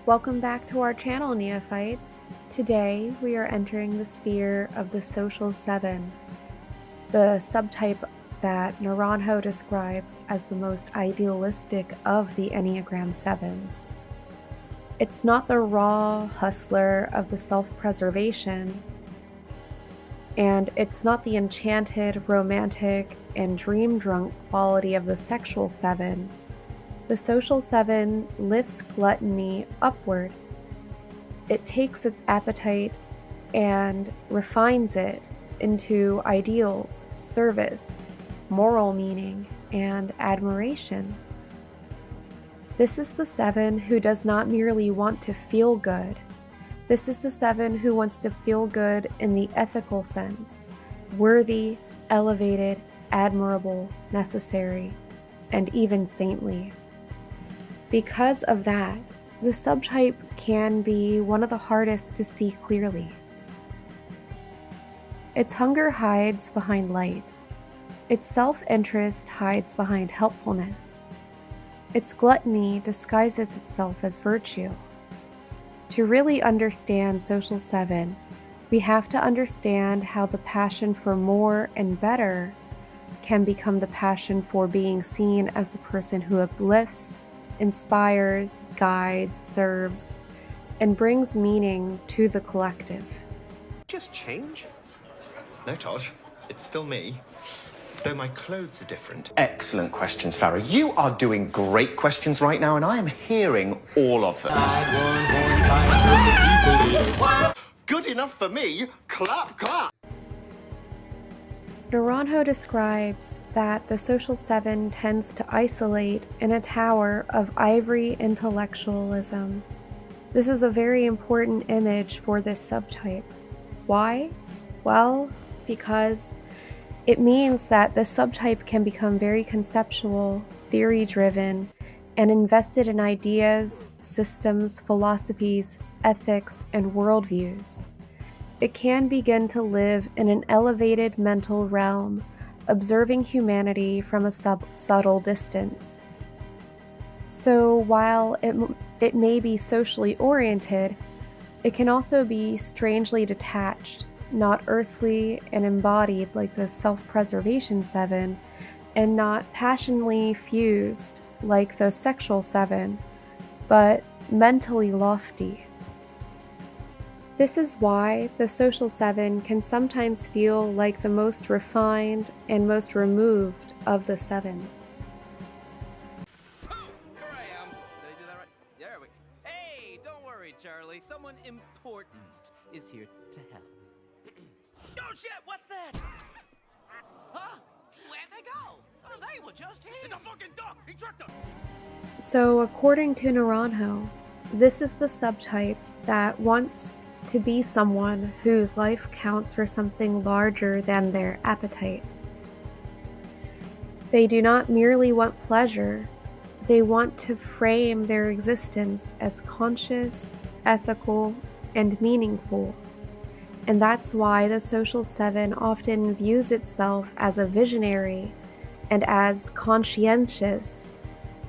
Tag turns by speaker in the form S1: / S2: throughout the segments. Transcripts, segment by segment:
S1: Welcome back to our channel, Neophytes. Today we are entering the sphere of the social seven, the subtype that Naranjo describes as the most idealistic of the Enneagram sevens. It's not the raw hustler of the self-preservation, and it's not the enchanted, romantic, and dream-drunk quality of the sexual seven. The social seven lifts gluttony upward. It takes its appetite and refines it into ideals, service, moral meaning, and admiration. This is the seven who does not merely want to feel good. This is the seven who wants to feel good in the ethical sense, worthy, elevated, admirable, necessary, and even saintly. Because of that, the subtype can be one of the hardest to see clearly. Its hunger hides behind light. Its self-interest hides behind helpfulness. Its gluttony disguises itself as virtue. To really understand social seven, we have to understand how the passion for more and better can become the passion for being seen as the person who uplifts, inspires, guides, serves, and brings meaning to the collective.
S2: Just change? No, Todd. It's still me. Though my clothes are different. Excellent questions, Farah. You are doing great questions right now, and I am hearing all of them. Good enough for me. Clap, clap.
S1: Naranjo describes that the social seven tends to isolate in a tower of ivory intellectualism. This is a very important image for this subtype. Why? Well, because it means that the subtype can become very conceptual, theory-driven, and invested in ideas, systems, philosophies, ethics, and worldviews. It can begin to live in an elevated mental realm, observing humanity from a subtle distance. So while it may be socially oriented, it can also be strangely detached, not earthly and embodied like the self-preservation seven, and not passionately fused like the sexual seven, but mentally lofty. This is why the social seven can sometimes feel like the most refined and most removed of the sevens.
S3: Oh, here I am. Did I do that right? There we go. Hey, don't worry, Charlie. Someone important is here to help. Oh shit, what's that? Huh? Where'd they go? Oh, they were just here. It's a fucking duck. He tricked us.
S1: So according to Naranjo, this is the subtype that wants to be someone whose life counts for something larger than their appetite. They do not merely want pleasure, they want to frame their existence as conscious, ethical, and meaningful. And that's why the social seven often views itself as a visionary and as conscientious,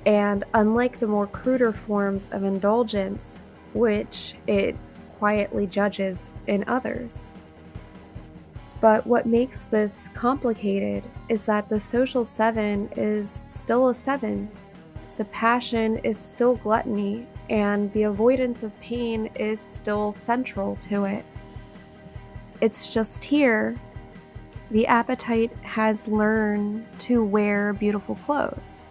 S1: and unlike the more cruder forms of indulgence, which it quietly judges in others. But what makes this complicated is that the social seven is still a seven. The passion is still gluttony, and the avoidance of pain is still central to it. It's just here, the appetite has learned to wear beautiful clothes.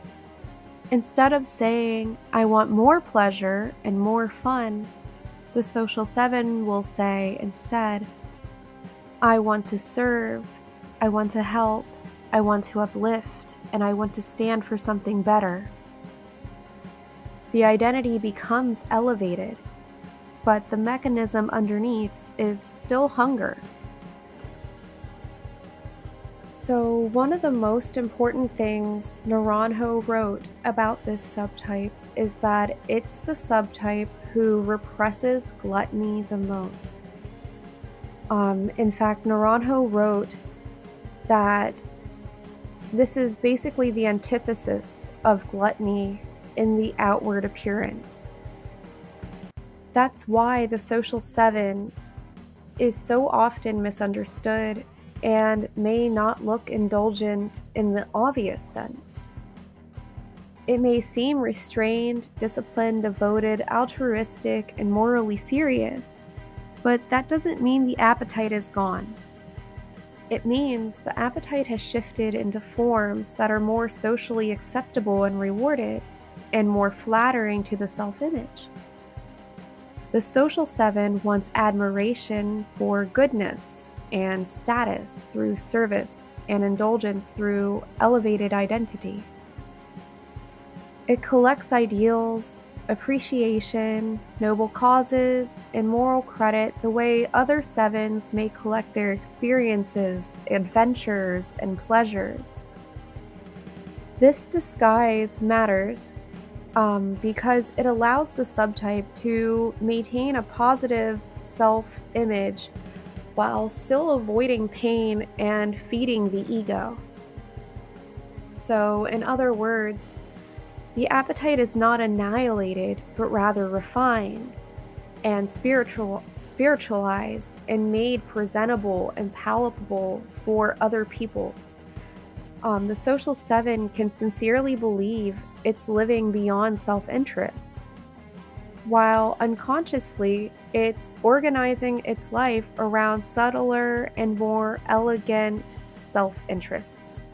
S1: Instead of saying, I want more pleasure and more fun, the social seven will say instead, I want to serve, I want to help, I want to uplift, and I want to stand for something better. The identity becomes elevated, but the mechanism underneath is still hunger. So one of the most important things Naranjo wrote about this subtype is that it's the subtype who represses gluttony the most. In fact, Naranjo wrote that this is basically the antithesis of gluttony in the outward appearance. That's why the social 7 is so often misunderstood and may not look indulgent in the obvious sense. It may seem restrained, disciplined, devoted, altruistic, and morally serious, but that doesn't mean the appetite is gone. It means the appetite has shifted into forms that are more socially acceptable and rewarded, and more flattering to the self-image. The social 7 wants admiration for goodness and status through service and indulgence through elevated identity. It collects ideals, appreciation, noble causes, and moral credit the way other 7s may collect their experiences, adventures, and pleasures. This disguise matters because it allows the subtype to maintain a positive self-image while still avoiding pain and feeding the ego. So, in other words, the appetite is not annihilated, but rather refined and spiritualized and made presentable and palatable for other people. The social 7 can sincerely believe it's living beyond self-interest, while unconsciously it's organizing its life around subtler and more elegant self-interests.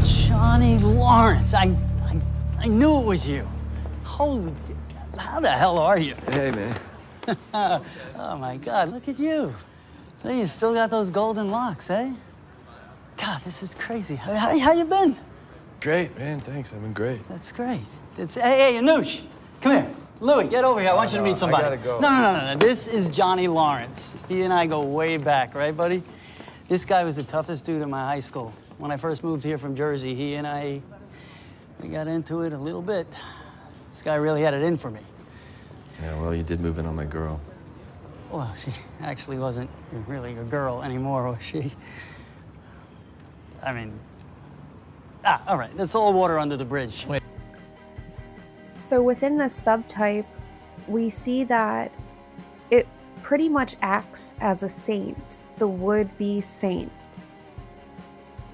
S4: Johnny Lawrence, I knew it was you. Holy, how the hell are you?
S5: Hey, man.
S4: Oh my God, look at you. Hey, you still got those golden locks, eh? God, this is crazy. How you been?
S5: Great, man. Thanks. I've been great.
S4: That's great. Hey, Anoush, come here. Louis, get over here. I want you to meet somebody.
S5: I gotta go.
S4: No. This is Johnny Lawrence. He and I go way back, right, buddy? This guy was the toughest dude in my high school. When I first moved here from Jersey, he and we got into it a little bit. This guy really had it in for me.
S5: Yeah, well, you did move in on my girl.
S4: Well, she actually wasn't really a girl anymore, was she? I mean, all right, that's all water under the bridge. Wait.
S1: So within the subtype, we see that it pretty much acts as a saint, the would-be saint.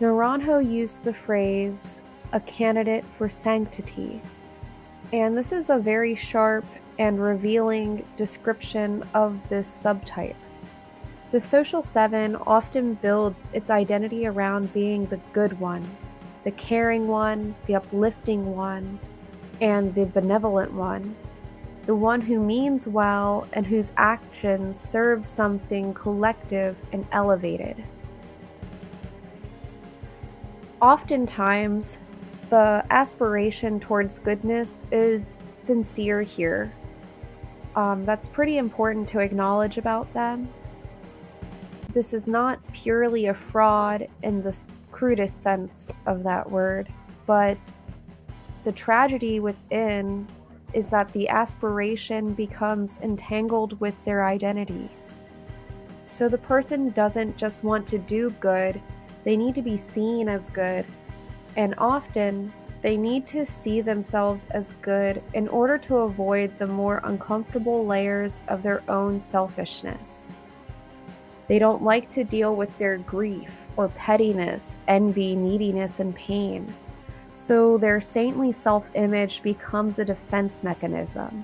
S1: Naranjo used the phrase, a candidate for sanctity, and this is a very sharp and revealing description of this subtype. The social 7 often builds its identity around being the good one, the caring one, the uplifting one, and the benevolent one, the one who means well and whose actions serve something collective and elevated. Oftentimes, the aspiration towards goodness is sincere here. That's pretty important to acknowledge about them. This is not purely a fraud in the crudest sense of that word, but the tragedy within is that the aspiration becomes entangled with their identity. So the person doesn't just want to do good, they need to be seen as good, and often they need to see themselves as good in order to avoid the more uncomfortable layers of their own selfishness. They don't like to deal with their grief or pettiness, envy, neediness, and pain. So their saintly self-image becomes a defense mechanism.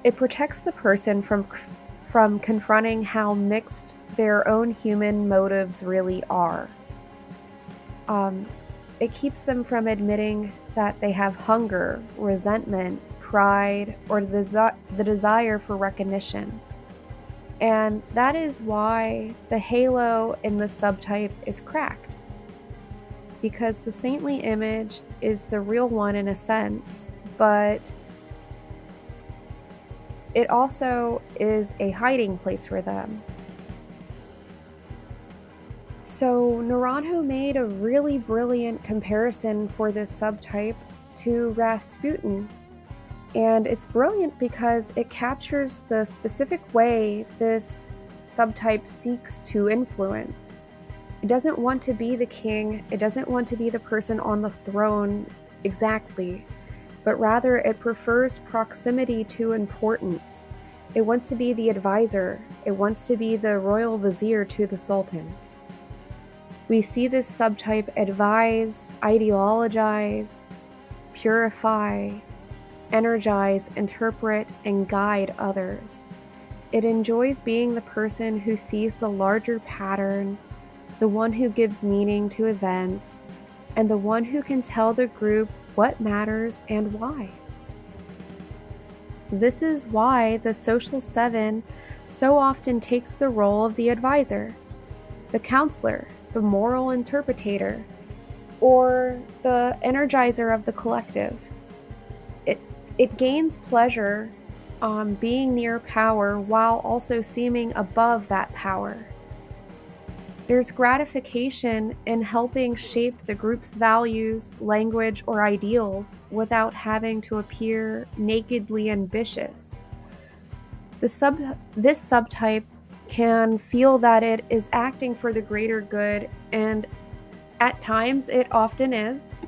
S1: It protects the person from confronting how mixed their own human motives really are. It keeps them from admitting that they have hunger, resentment, pride, or the desire for recognition. And that is why the halo in the subtype is cracked. Because the saintly image is the real one in a sense, but it also is a hiding place for them. So Naranjo made a really brilliant comparison for this subtype to Rasputin. And it's brilliant because it captures the specific way this subtype seeks to influence. It doesn't want to be the king, it doesn't want to be the person on the throne exactly, but rather it prefers proximity to importance. It wants to be the advisor, it wants to be the royal vizier to the sultan. We see this subtype advise, ideologize, purify, energize, interpret, and guide others. It enjoys being the person who sees the larger pattern, the one who gives meaning to events, and the one who can tell the group what matters and why. This is why the social 7 so often takes the role of the advisor, the counselor, the moral interpretator, or the energizer of the collective. It gains pleasure being near power while also seeming above that power. There's gratification in helping shape the group's values, language, or ideals without having to appear nakedly ambitious. This subtype can feel that it is acting for the greater good, and at times it often is,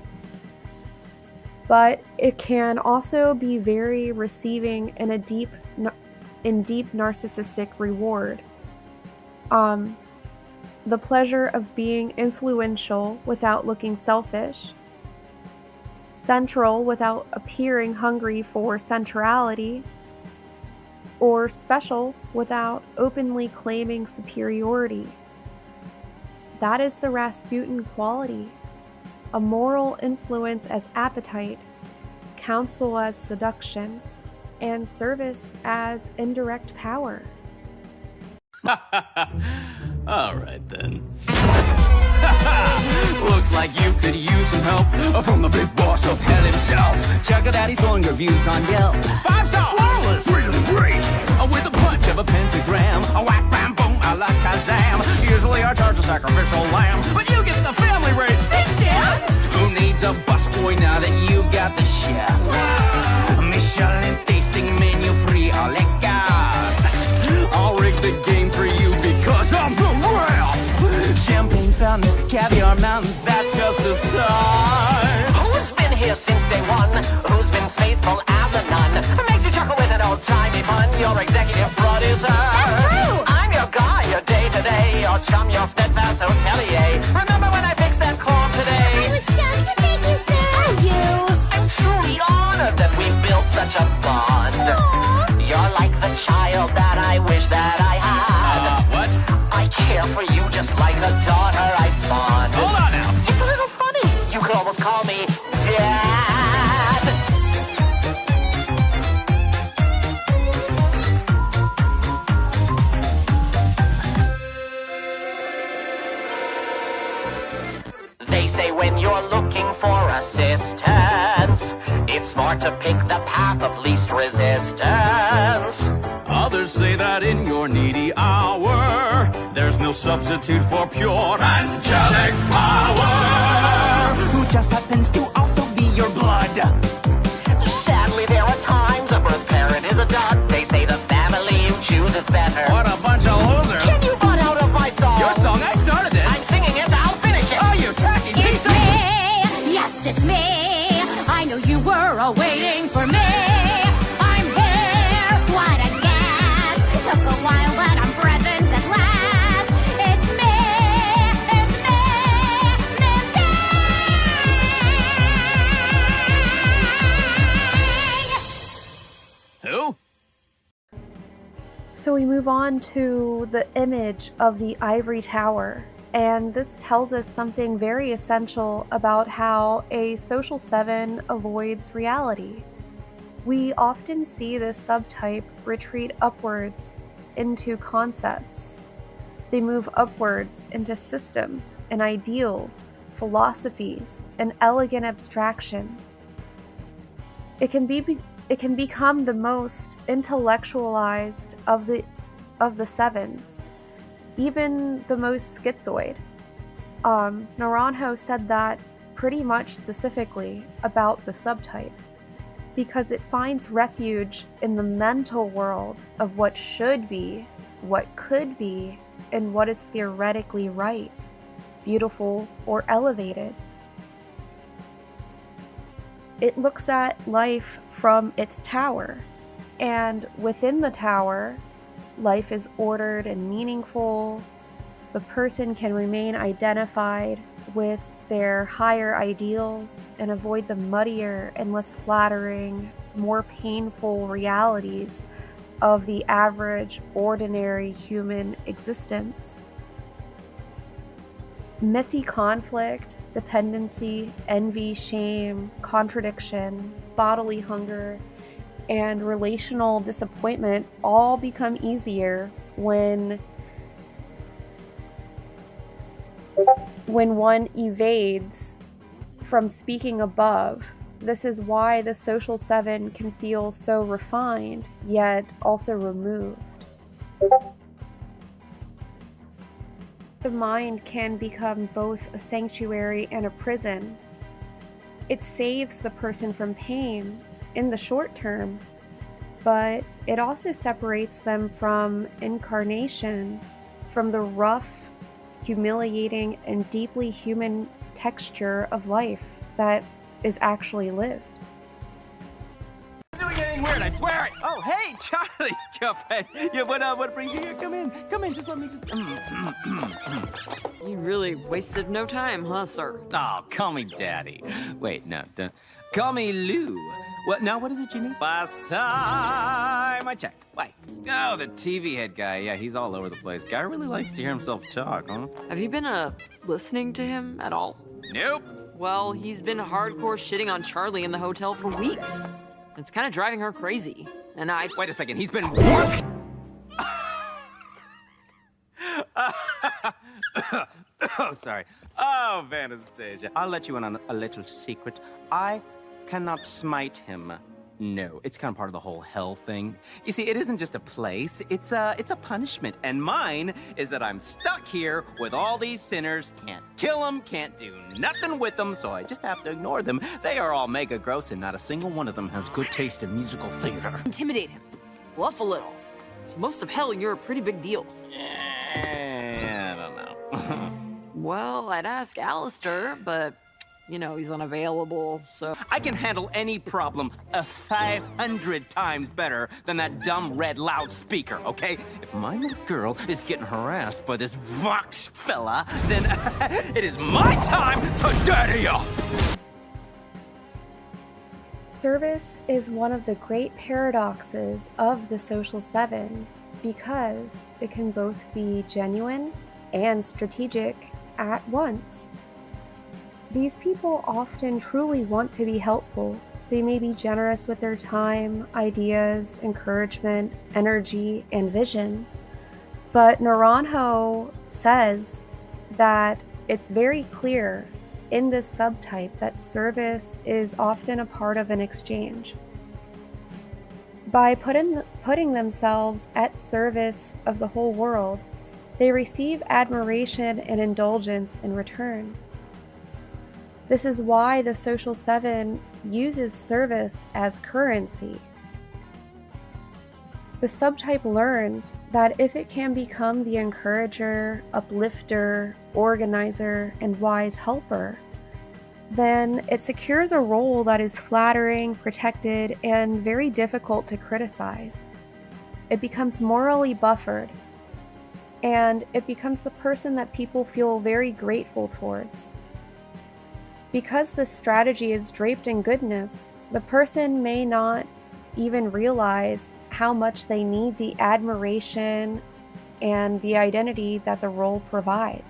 S1: but it can also be very receiving in a deep narcissistic reward. The pleasure of being influential without looking selfish, central without appearing hungry for centrality, or special without openly claiming superiority. That is the Rasputin quality. A moral influence as appetite, counsel as seduction, and service as indirect power.
S3: All right then. Looks like you could use some help from the big boss of hell himself. Check out Daddy's glowing reviews on Yelp. 5 stars! Flawless! Really great! With the punch of a pentagram. A whack, bam, boom, a la Kazam. Usually I charge a sacrificial lamb, but you get the family rate. Thanks, Dad! Who needs a busboy now that you got the chef? Michelin tasting menu free, a la carte. I'll rig the game for you because I'm the real. Champagne fountains, caviar mountains, that's just a start.
S6: Who's been here since day one? Who's been faithful as a nun? Makes you chuckle with an old-timey pun. Your executive producer. That's true. I'm your guy, your day-to-day, your chum, your steadfast hotelier. Remember when I fixed that corn today?
S7: I was stunned. Thank you, sir.
S6: Are you? I'm truly honored that we built such a bond.
S7: Aww.
S6: You're like the child that I wish that I had.
S3: What?
S6: I care for you just like a daughter I spawned.
S3: Hold on now.
S6: It's a little funny. You could almost call me Dad. They say when you're looking for assistance, it's smart to pick the path of least resistance.
S3: Others say that in your needy hour, there's no substitute for pure angelic power.
S6: Who just happens to also be your blood. Sadly, there are times a birth parent is a dud. They say the family you choose is better.
S3: What a bunch of losers.
S6: Can you butt out of my song?
S3: Your song, I started this.
S6: I'm singing it, I'll finish it.
S3: Oh, you tacky piece
S7: It's
S3: of...
S7: me. Yes, it's me. I know you were waiting for me. I'm here. What a guess. Took a while, but I'm present at last. It's me. It's me. Missing.
S3: Who?
S1: So we move on to the image of the ivory tower, and this tells us something very essential about how a social 7 avoids reality. We often see this subtype retreat upwards into concepts. They move upwards into systems and ideals, philosophies, and elegant abstractions. It can become the most intellectualized of the sevens, even the most schizoid. Naranjo said that pretty much specifically about the subtype, because it finds refuge in the mental world of what should be, what could be, and what is theoretically right, beautiful, or elevated. It looks at life from its tower, and within the tower, life is ordered and meaningful. The person can remain identified with their higher ideals and avoid the muddier and less flattering, more painful realities of the average, ordinary human existence. Messy conflict, dependency, envy, shame, contradiction, bodily hunger, and relational disappointment all become easier when one evades from speaking above. This is why the social seven can feel so refined, yet also removed. The mind can become both a sanctuary and a prison. It saves the person from pain in the short term, but it also separates them from incarnation, from the rough, humiliating, and deeply human texture of life that is actually lived.
S3: I'm doing anything weird, I swear it! Oh, hey, Charlie's girlfriend! Yeah, what brings you here? Come in, just let me just...
S8: You really wasted no time, huh, sir?
S3: Oh, call me Daddy. Wait, no, don't. Call me Lou. What is it you need? Last time I checked. Why? Oh, the TV head guy. Yeah, he's all over the place. Guy really likes to hear himself talk, huh?
S8: Have you been, listening to him at all?
S3: Nope.
S8: Well, he's been hardcore shitting on Charlie in the hotel for weeks. It's kind of driving her crazy. And
S3: Wait a second, he's been what? Oh, sorry. Oh, Anastasia. I'll let you in on a little secret. I cannot smite him. No, it's kind of part of the whole hell thing. You see, it isn't just a place, it's a punishment. And mine is that I'm stuck here with all these sinners, can't kill them, can't do nothing with them, so I just have to ignore them. They are all mega gross, and not a single one of them has good taste in musical theater.
S8: intimidate him. Bluff a little. To most of hell, you're a pretty big deal.
S3: I don't know.
S8: Well, I'd ask Alistair, but... you know, he's unavailable, so...
S3: I can handle any problem 500 times better than that dumb red loudspeaker, okay? If my little girl is getting harassed by this Vox fella, then it is my time to daddy up!
S1: Service is one of the great paradoxes of the social seven because it can both be genuine and strategic at once. These people often truly want to be helpful. They may be generous with their time, ideas, encouragement, energy, and vision. But Naranjo says that it's very clear in this subtype that service is often a part of an exchange. By putting themselves at service of the whole world, they receive admiration and indulgence in return. This is why the social seven uses service as currency. The subtype learns that if it can become the encourager, uplifter, organizer, and wise helper, then it secures a role that is flattering, protected, and very difficult to criticize. It becomes morally buffered, and it becomes the person that people feel very grateful towards. Because this strategy is draped in goodness, the person may not even realize how much they need the admiration and the identity that the role provides.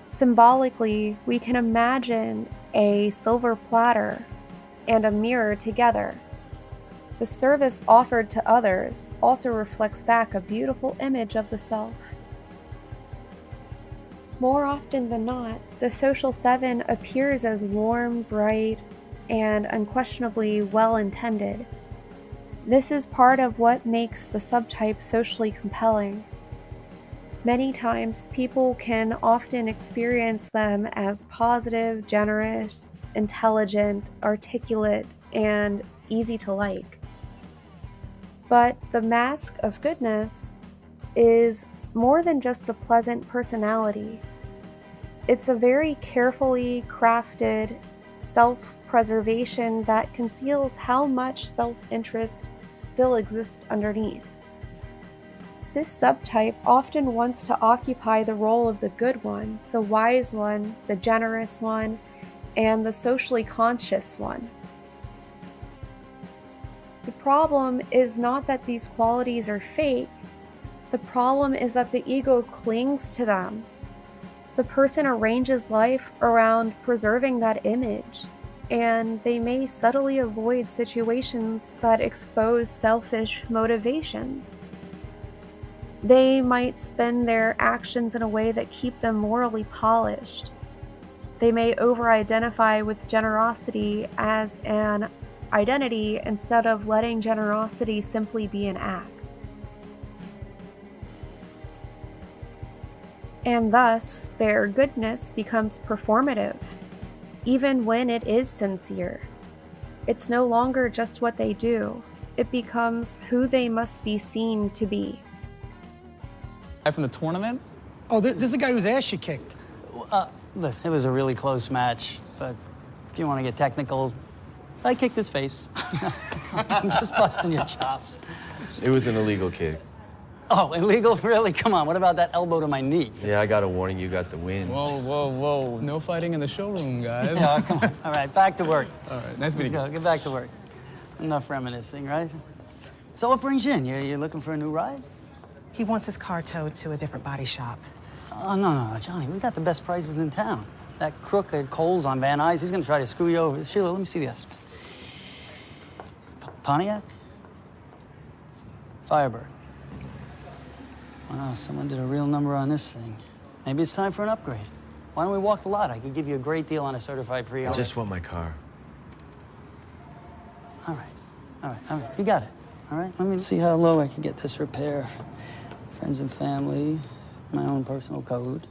S1: Symbolically, we can imagine a silver platter and a mirror together, The service offered to others also reflects back a beautiful image of the self. More often than not, the social 7 appears as warm, bright, and unquestionably well-intended. This is part of what makes the subtype socially compelling. Many times, people can often experience them as positive, generous, intelligent, articulate, and easy to like. But the mask of goodness is more than just a pleasant personality. It's a very carefully crafted self-preservation that conceals how much self-interest still exists underneath. This subtype often wants to occupy the role of the good one, the wise one, the generous one, and the socially conscious one. The problem is not that these qualities are fake. The problem is that the ego clings to them. The person arranges life around preserving that image, and they may subtly avoid situations that expose selfish motivations. They might spend their actions in a way that keep them morally polished. They may over-identify with generosity as an identity instead of letting generosity simply be an act. And thus, their goodness becomes performative, even when it is sincere. It's no longer just what they do, it becomes who they must be seen to be.
S9: From the tournament?
S10: Oh, this is a guy whose ass you kicked.
S4: Listen, it was a really close match, but if you want to get technical, I kicked his face. I'm just busting your chops.
S5: It was an illegal kick.
S4: Oh, illegal? Really? Come on, what about that elbow to my knee?
S5: Yeah, I got a warning, you got the win.
S9: Whoa, whoa, whoa. No fighting in the showroom, guys.
S4: Yeah, come on. All right, back to work.
S9: All right, nice meeting you.
S4: Let's go, get back to work. Enough reminiscing, right? So what brings you in? You're looking for a new ride?
S11: He wants his car towed to a different body shop.
S4: Oh, no, Johnny, we got the best prices in town. That crook at Cole's on Van Nuys, he's gonna try to screw you over. Sheila, let me see this. Pontiac? Firebird. Wow, someone did a real number on this thing. Maybe it's time for an upgrade. Why don't we walk the lot? I could give you a great deal on a certified pre-owned.
S5: I just want my car.
S4: All right. You got it. All right, let me see how low I can get this repair. Friends and family, my own personal code.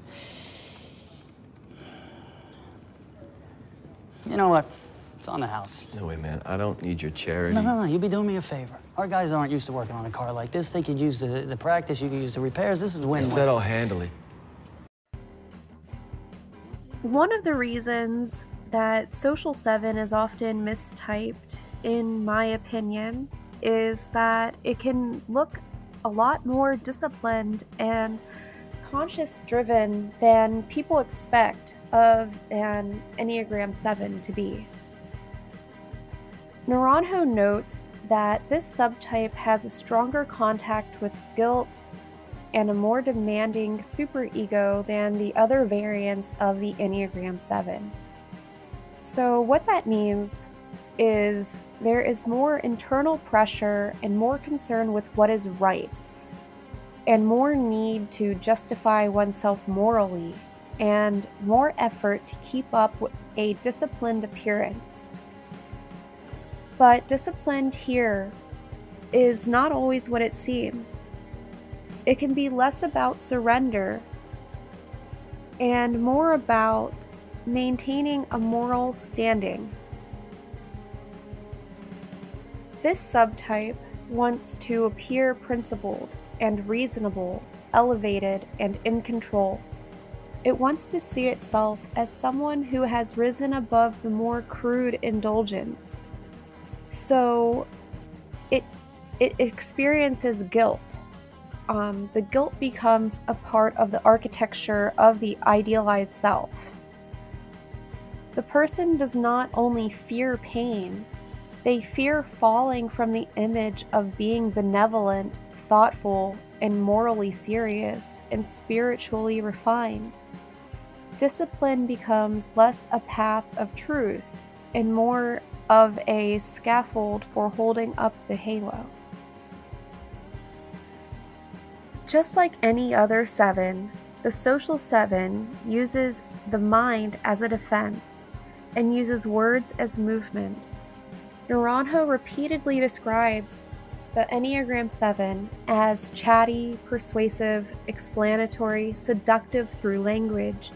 S4: You know what? It's on the house.
S5: No way, man. I don't need your charity.
S4: No. You'd be doing me a favor. Our guys aren't used to working on a car like this. They could use the practice. You could use the repairs. This is win-win.
S5: I said I'll handle it.
S1: One of the reasons that Social 7 is often mistyped, in my opinion, is that it can look a lot more disciplined and conscious-driven than people expect of an Enneagram 7 to be. Naranjo notes that this subtype has a stronger contact with guilt and a more demanding superego than the other variants of the Enneagram 7. So what that means is there is more internal pressure and more concern with what is right, and more need to justify oneself morally, and more effort to keep up with a disciplined appearance. But disciplined here is not always what it seems. It can be less about surrender and more about maintaining a moral standing. This subtype wants to appear principled and reasonable, elevated, and in control. It wants to see itself as someone who has risen above the more crude indulgence. So it experiences guilt. The guilt becomes a part of the architecture of the idealized self. The person does not only fear pain, they fear falling from the image of being benevolent, thoughtful, and morally serious, and spiritually refined. Discipline becomes less a path of truth and more of a scaffold for holding up the halo. Just like any other 7, the social 7 uses the mind as a defense and uses words as movement. Naranjo repeatedly describes the Enneagram 7 as chatty, persuasive, explanatory, seductive through language,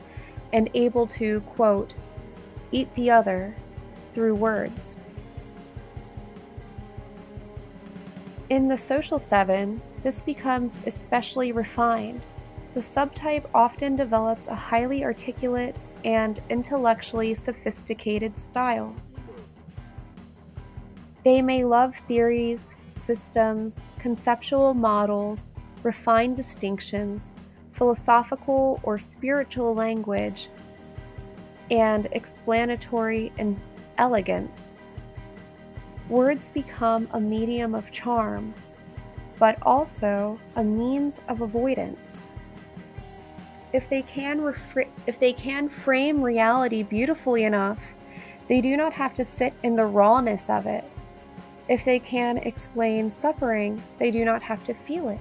S1: and able to, quote, eat the other through words. In the social 7, this becomes especially refined. The subtype often develops a highly articulate and intellectually sophisticated style. They may love theories, systems, conceptual models, refined distinctions, philosophical or spiritual language, and explanatory and elegance. Words become a medium of charm, but also a means of avoidance. If they can frame reality beautifully enough, they do not have to sit in the rawness of it. If they can explain suffering, they do not have to feel it.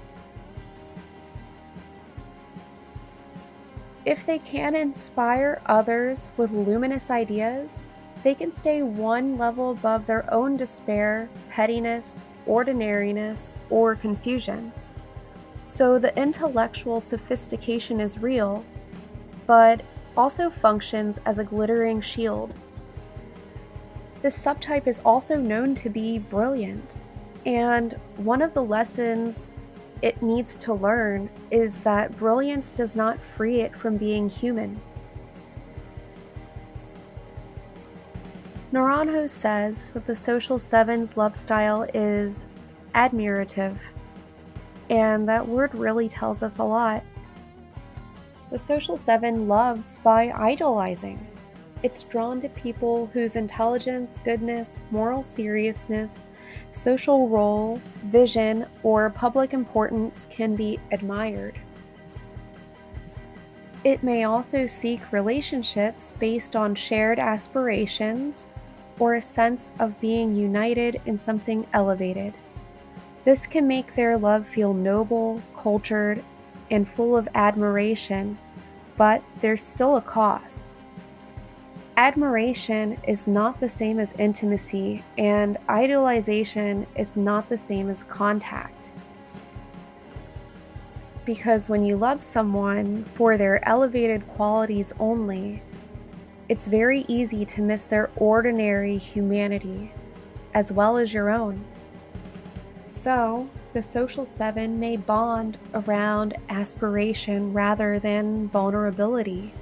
S1: If they can inspire others with luminous ideas, they can stay one level above their own despair, pettiness, ordinariness, or confusion. So the intellectual sophistication is real, but also functions as a glittering shield. This subtype is also known to be brilliant, and one of the lessons it needs to learn is that brilliance does not free it from being human. Naranjo says that the social 7's love style is admirative, and that word really tells us a lot. The social 7 loves by idolizing. It's drawn to people whose intelligence, goodness, moral seriousness, social role, vision, or public importance can be admired. It may also seek relationships based on shared aspirations or a sense of being united in something elevated. This can make their love feel noble, cultured, and full of admiration, but there's still a cost. Admiration is not the same as intimacy, and idolization is not the same as contact. Because when you love someone for their elevated qualities only, it's very easy to miss their ordinary humanity, as well as your own. So, the social 7 may bond around aspiration rather than vulnerability.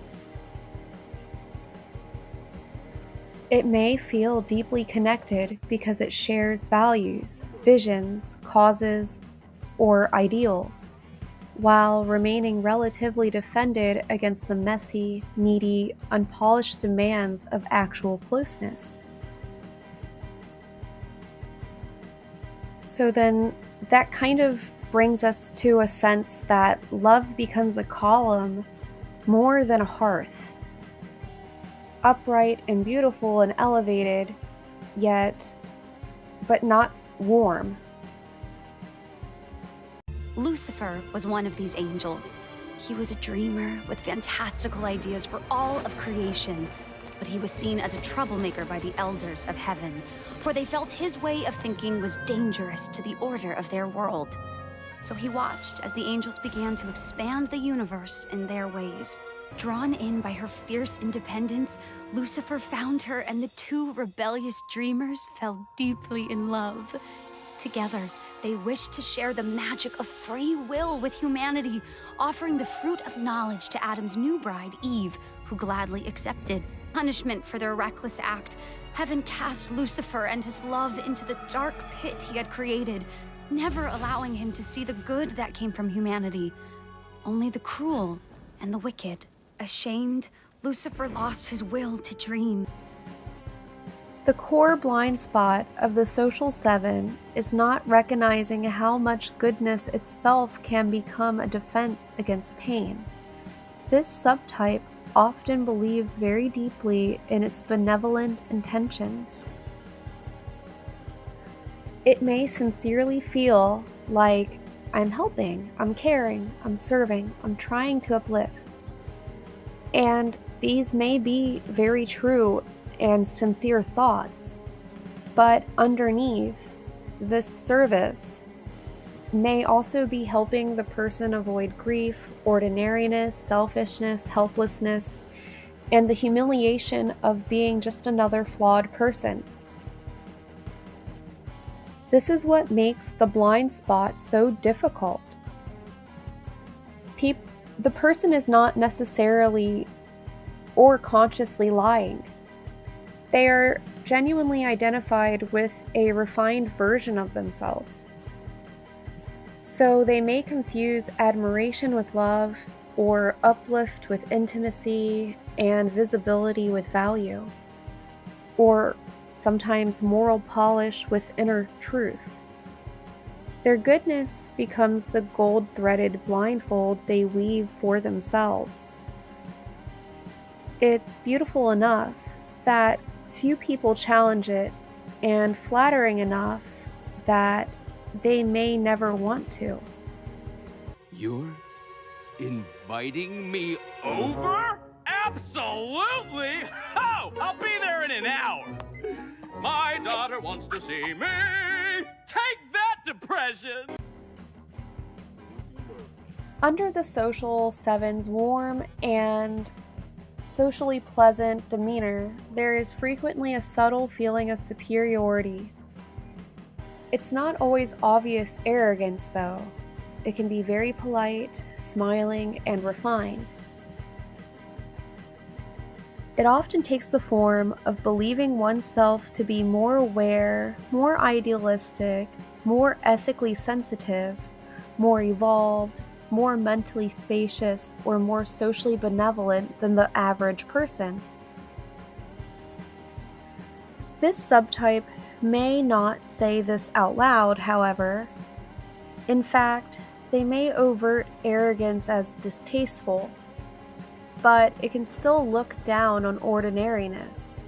S1: It may feel deeply connected because it shares values, visions, causes, or ideals, while remaining relatively defended against the messy, needy, unpolished demands of actual closeness. So then, that kind of brings us to a sense that love becomes a column more than a hearth. Upright and beautiful and elevated, but not warm.
S7: Lucifer was one of these angels. He was a dreamer with fantastical ideas for all of creation, but he was seen as a troublemaker by the elders of heaven, for they felt his way of thinking was dangerous to the order of their world. So he watched as the angels began to expand the universe in their ways. Drawn in by her fierce independence, Lucifer found her, and the two rebellious dreamers fell deeply in love. Together, they wished to share the magic of free will with humanity, offering the fruit of knowledge to Adam's new bride, Eve, who gladly accepted. Punishment for their reckless act, heaven cast Lucifer and his love into the dark pit he had created, never allowing him to see the good that came from humanity, only the cruel and the wicked. Ashamed, Lucifer lost his will to dream.
S1: The core blind spot of the social 7 is not recognizing how much goodness itself can become a defense against pain. This subtype often believes very deeply in its benevolent intentions. It may sincerely feel like I'm helping, I'm caring, I'm serving, I'm trying to uplift. And these may be very true and sincere thoughts, but underneath this service may also be helping the person avoid grief, ordinariness, selfishness, helplessness, and the humiliation of being just another flawed person. This is what makes the blind spot so difficult. The person is not necessarily or consciously lying. They are genuinely identified with a refined version of themselves. So they may confuse admiration with love, or uplift with intimacy, and visibility with value, or sometimes moral polish with inner truth. Their goodness becomes the gold-threaded blindfold they weave for themselves. It's beautiful enough that few people challenge it, and flattering enough that they may never want to.
S3: You're inviting me over? Absolutely! Oh, I'll be there in an hour. My daughter wants to see me. Take that, depression!
S1: Under the social seven's warm and socially pleasant demeanor, there is frequently a subtle feeling of superiority. It's not always obvious arrogance, though. It can be very polite, smiling, and refined. It often takes the form of believing oneself to be more aware, more idealistic, more ethically sensitive, more evolved, more mentally spacious, or more socially benevolent than the average person. This subtype may not say this out loud, however. In fact, they may overt arrogance as distasteful, but it can still look down on ordinariness.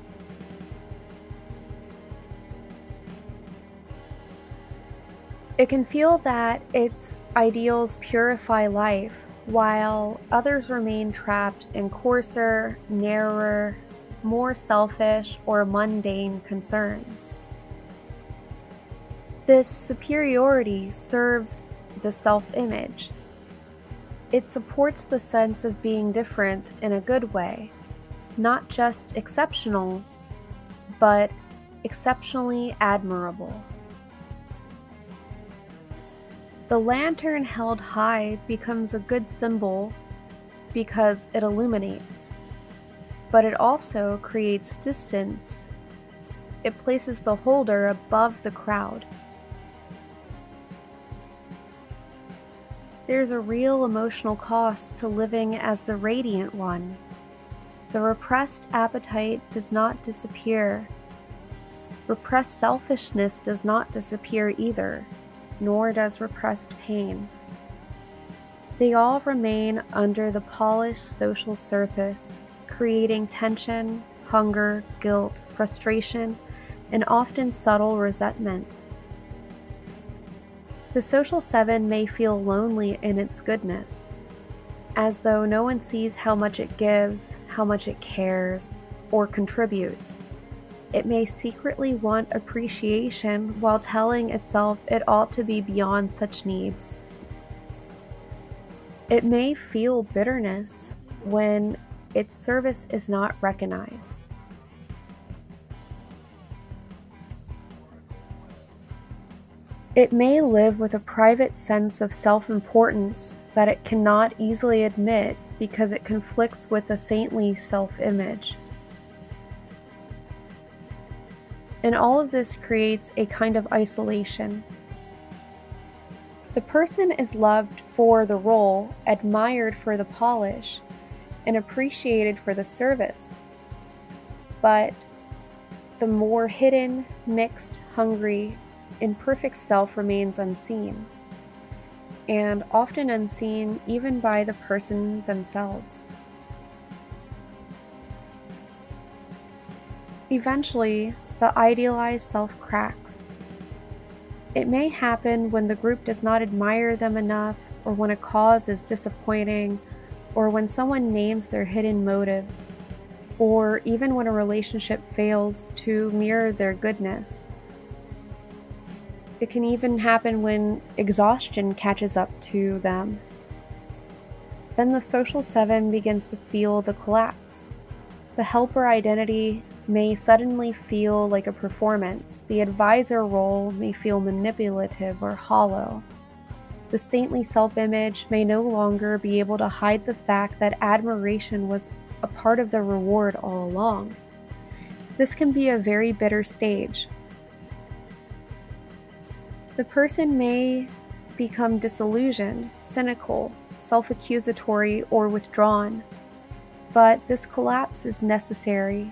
S1: It can feel that its ideals purify life, while others remain trapped in coarser, narrower, more selfish, or mundane concerns. This superiority serves the self-image. It supports the sense of being different in a good way, not just exceptional, but exceptionally admirable. The lantern held high becomes a good symbol because it illuminates, but it also creates distance. It places the holder above the crowd. There's a real emotional cost to living as the radiant one. The repressed appetite does not disappear. Repressed selfishness does not disappear either, nor does repressed pain. They all remain under the polished social surface, creating tension, hunger, guilt, frustration, and often subtle resentment. The social seven may feel lonely in its goodness, as though no one sees how much it gives, how much it cares, or contributes. It may secretly want appreciation while telling itself it ought to be beyond such needs. It may feel bitterness when its service is not recognized. It may live with a private sense of self-importance that it cannot easily admit because it conflicts with a saintly self-image. And all of this creates a kind of isolation. The person is loved for the role, admired for the polish, and appreciated for the service. But the more hidden, mixed, hungry, imperfect self remains unseen, and often unseen even by the person themselves. Eventually, the idealized self cracks. It may happen when the group does not admire them enough, or when a cause is disappointing, or when someone names their hidden motives, or even when a relationship fails to mirror their goodness. It can even happen when exhaustion catches up to them. Then the social 7 begins to feel the collapse. The helper identity may suddenly feel like a performance. The advisor role may feel manipulative or hollow. The saintly self-image may no longer be able to hide the fact that admiration was a part of the reward all along. This can be a very bitter stage. The person may become disillusioned, cynical, self-accusatory, or withdrawn, but this collapse is necessary.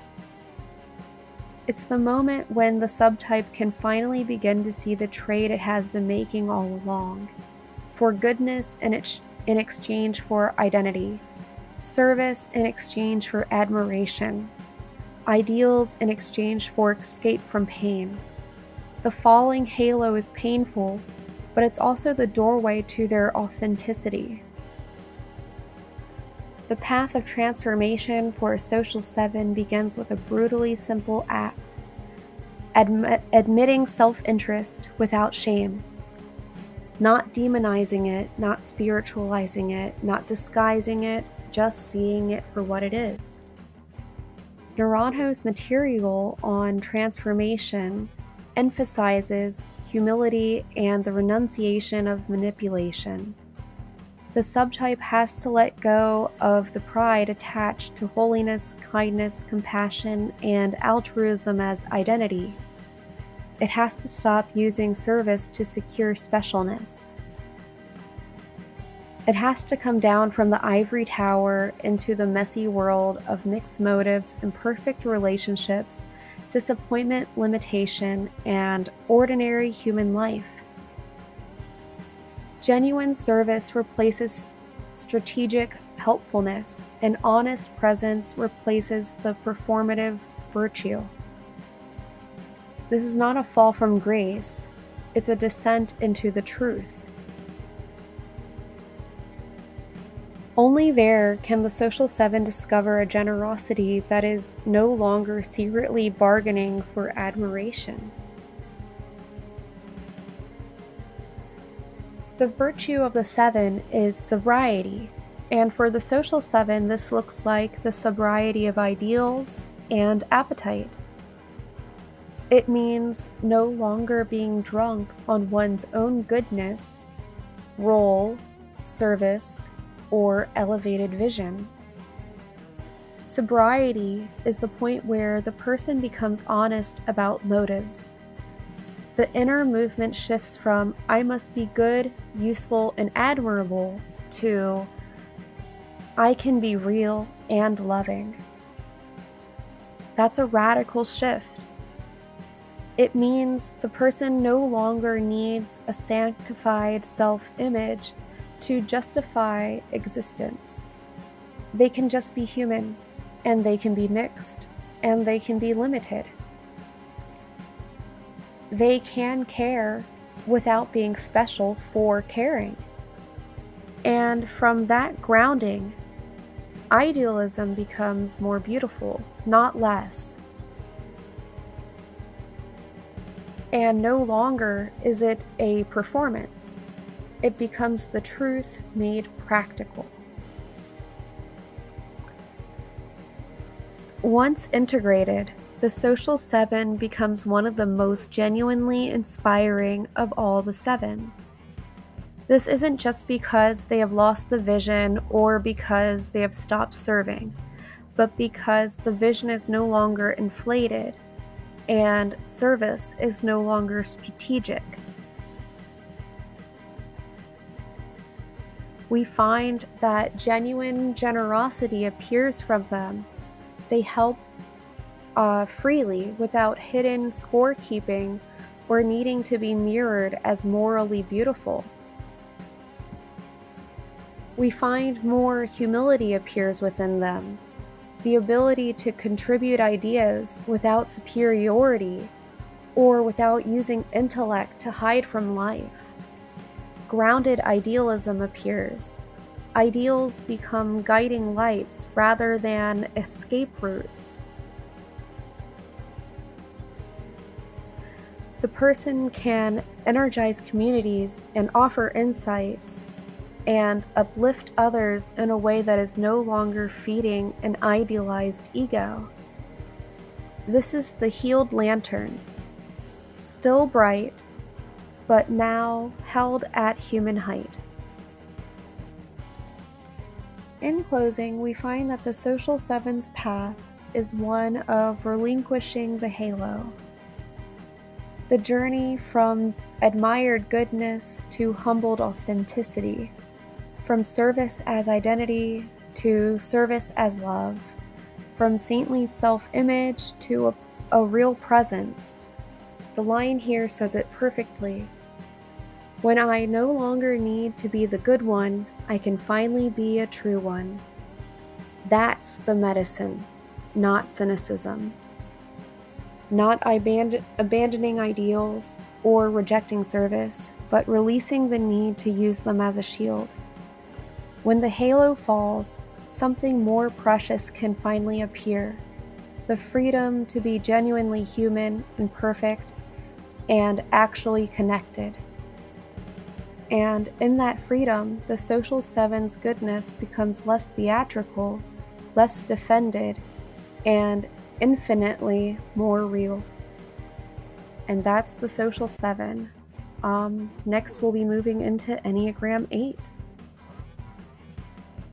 S1: It's the moment when the subtype can finally begin to see the trade it has been making all along, for goodness in exchange for identity, service in exchange for admiration, ideals in exchange for escape from pain. The falling halo is painful, but it's also the doorway to their authenticity. The path of transformation for a social 7 begins with a brutally simple act: admitting self-interest without shame. Not demonizing it, not spiritualizing it, not disguising it, just seeing it for what it is. Naranjo's material on transformation emphasizes humility and the renunciation of manipulation. The subtype has to let go of the pride attached to holiness, kindness, compassion, and altruism as identity. It has to stop using service to secure specialness. It has to come down from the ivory tower into the messy world of mixed motives, imperfect relationships, disappointment, limitation, and ordinary human life. Genuine service replaces strategic helpfulness, and honest presence replaces the performative virtue. This is not a fall from grace, it's a descent into the truth. Only there can the social 7 discover a generosity that is no longer secretly bargaining for admiration. The virtue of the 7 is sobriety, and for the social 7 this looks like the sobriety of ideals and appetite. It means no longer being drunk on one's own goodness, role, service, or elevated vision. Sobriety is the point where the person becomes honest about motives. The inner movement shifts from "I must be good, useful, and admirable" to "I can be real and loving." That's a radical shift. It means the person no longer needs a sanctified self-image to justify existence. They can just be human, and they can be mixed, and they can be limited. They can care without being special for caring. And from that grounding, idealism becomes more beautiful, not less. And no longer is it a performance. It becomes the truth made practical. Once integrated, the social 7 becomes one of the most genuinely inspiring of all the 7s. This isn't just because they have lost the vision or because they have stopped serving, but because the vision is no longer inflated and service is no longer strategic. We find that genuine generosity appears from them. They help freely without hidden scorekeeping or needing to be mirrored as morally beautiful. We find more humility appears within them, the ability to contribute ideas without superiority or without using intellect to hide from life. Grounded idealism appears. Ideals become guiding lights rather than escape routes. The person can energize communities and offer insights and uplift others in a way that is no longer feeding an idealized ego. This is the healed lantern, still bright, but now held at human height. In closing, we find that the social seven's path is one of relinquishing the halo. The journey from admired goodness to humbled authenticity, from service as identity to service as love, from saintly self-image to a real presence. The line here says it perfectly. When I no longer need to be the good one, I can finally be a true one. That's the medicine, not cynicism. Not abandoning ideals or rejecting service, but releasing the need to use them as a shield. When the halo falls, something more precious can finally appear. The freedom to be genuinely human and perfect and actually connected. And in that freedom, the social seven's goodness becomes less theatrical, less defended, and infinitely more real. And that's the social seven. Next we'll be moving into Enneagram 8.